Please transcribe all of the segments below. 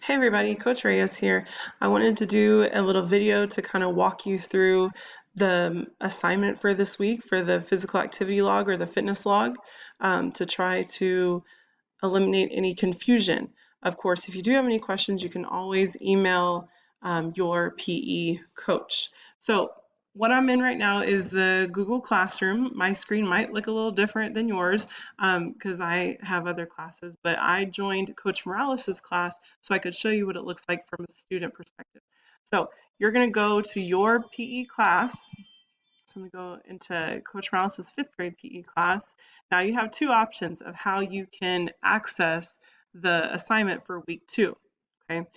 Hey everybody, Coach Reyes here. I wanted to do a little video to kind of walk you through the assignment for this week for the physical activity log or the fitness log to try to eliminate any confusion. Of course, if you do have any questions, you can always email your PE coach. So what I'm in right now is the Google Classroom. My screen might look a little different than yours because I have other classes, but I joined Coach Morales' class so I could show you what it looks like from a student perspective. So you're going to go to your PE class. So I'm going to go into Coach Morales' fifth grade PE class. Now you have two options of how you can access the assignment for week 2. Okay,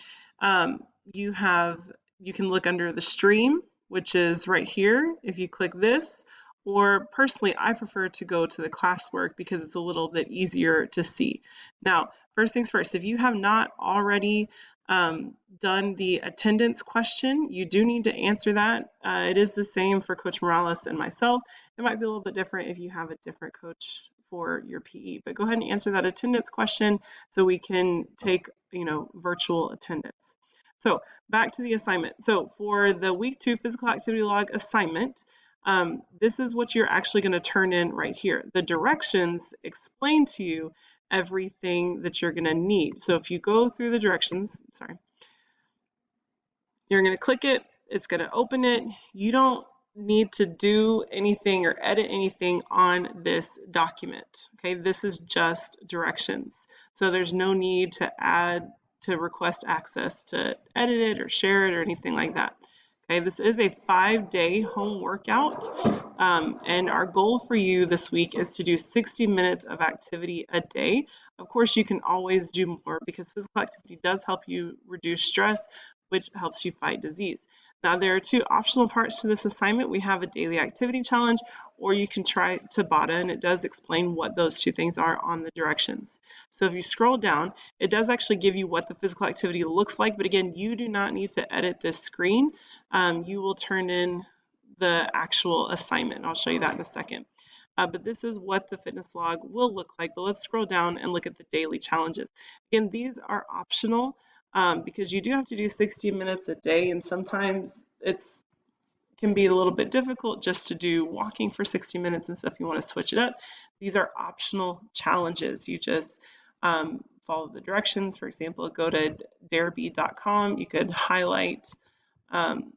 um, you have you can look under the stream, which is right here. If you click this, or personally, I prefer to go to the classwork because it's a little bit easier to see. Now, first things first, if you have not already done the attendance question, you do need to answer that. It is the same for Coach Morales and myself. It might be a little bit different if you have a different coach for your PE, but go ahead and answer that attendance question so we can take, virtual attendance. So back to the assignment. So for the week 2 physical activity log assignment, this is what you're actually going to turn in right here. The directions explain to you everything that you're going to need. So if you go through the directions, you're going to click it, it's going to open it. You don't need to do anything or edit anything on this document. Okay, this is just directions. So there's no need to request access to edit it or share it or anything like that. Okay, this is a 5-day home workout, and our goal for you this week is to do 60 minutes of activity a day. Of course, you can always do more because physical activity does help you reduce stress, which helps you fight disease. Now, there are 2 optional parts to this assignment. We have a daily activity challenge, or you can try Tabata, and it does explain what those 2 things are on the directions. So if you scroll down, it does actually give you what the physical activity looks like, but again, you do not need to edit this screen. You will turn in the actual assignment. I'll show you that in a second. But this is what the fitness log will look like. But let's scroll down and look at the daily challenges. Again, these are optional because you do have to do 60 minutes a day, and sometimes it's can be a little bit difficult just to do walking for 60 minutes and stuff. You want to switch it up. These are optional challenges. You just follow the directions. For example, go to darebee.com. You could highlight and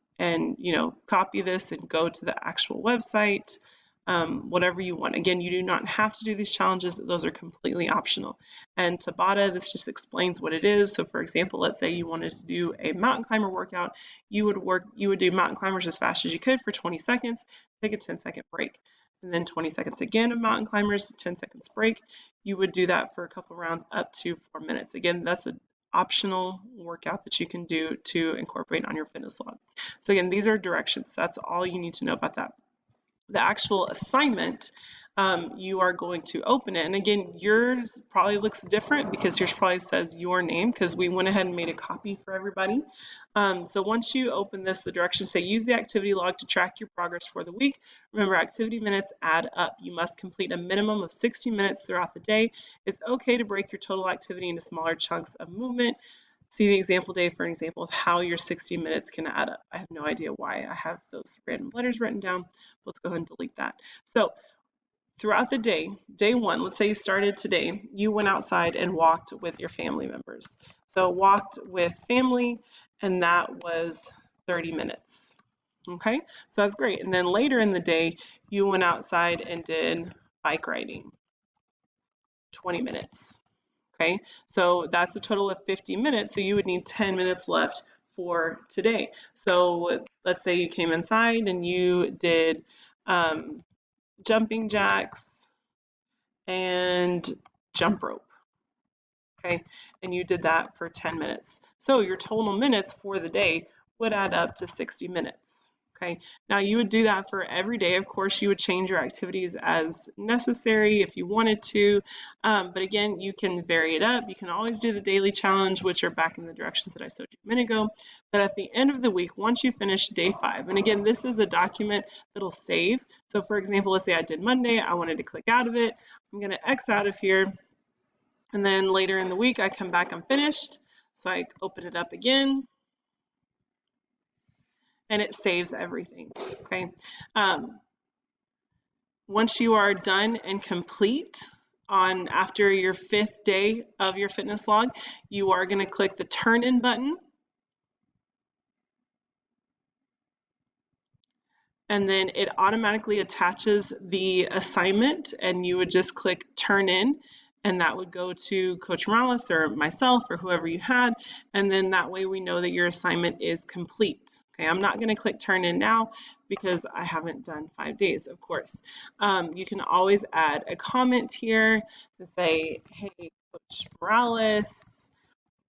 copy this and go to the actual website, whatever you want. Again, you do not have to do these challenges. Those are completely optional. And Tabata, this just explains what it is. So for example, let's say you wanted to do a mountain climber workout, you would do mountain climbers as fast as you could for 20 seconds, take a 10-second break, and then 20 seconds again of mountain climbers, 10 seconds break. You would do that for a couple rounds up to 4 minutes. Again, that's an optional workout that you can do to incorporate on your fitness log. So again, these are directions. That's all you need to know about that. The actual assignment, you are going to open it. And again, yours probably looks different because yours probably says your name because we went ahead and made a copy for everybody. So once you open this, the directions say use the activity log to track your progress for the week. Remember, activity minutes add up. You must complete a minimum of 60 minutes throughout the day. It's okay to break your total activity into smaller chunks of movement. See the example day for an example of how your 60 minutes can add up. I have no idea why I have those random letters written down. Let's go ahead and delete that. So throughout the day, day 1, let's say you started today, you went outside and walked with your family members. So walked with family, and that was 30 minutes. Okay, so that's great. And then later in the day, you went outside and did bike riding, 20 minutes. Okay, so that's a total of 50 minutes, so you would need 10 minutes left for today. So let's say you came inside and you did jumping jacks and jump rope, okay, and you did that for 10 minutes. So your total minutes for the day would add up to 60 minutes. Okay, now you would do that for every day. Of course, you would change your activities as necessary if you wanted to, but again, you can vary it up. You can always do the daily challenge, which are back in the directions that I showed you a minute ago. But at the end of the week, once you finish day 5, and again, this is a document that'll save. So for example, let's say I did Monday, I wanted to click out of it. I'm going to X out of here, and then later in the week, I come back, I'm finished. So I open it up again, and it saves everything, okay? Once you are done and complete after your 5th day of your fitness log, you are going to click the turn in button, and then it automatically attaches the assignment, and you would just click turn in, and that would go to Coach Morales or myself or whoever you had, and then that way we know that your assignment is complete. Okay, I'm not going to click turn in now because I haven't done 5 days, of course. You can always add a comment here to say, hey, Coach Morales,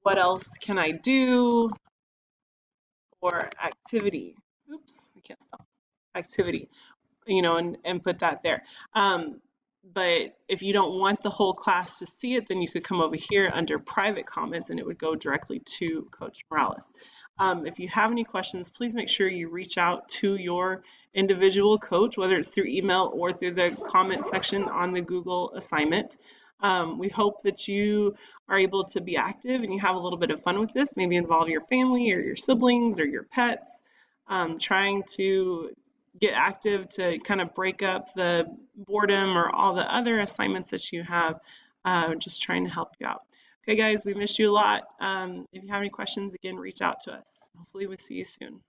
what else can I do? Or activity. Oops, I can't spell. Activity. And put that there. But if you don't want the whole class to see it, then you could come over here under private comments and it would go directly to Coach Morales. If you have any questions, please make sure you reach out to your individual coach, whether it's through email or through the comment section on the Google assignment. We hope that you are able to be active and you have a little bit of fun with this, maybe involve your family or your siblings or your pets, trying to get active to kind of break up the boredom or all the other assignments that you have, just trying to help you out. Okay, guys, we miss you a lot. If you have any questions, again, reach out to us. Hopefully we'll see you soon.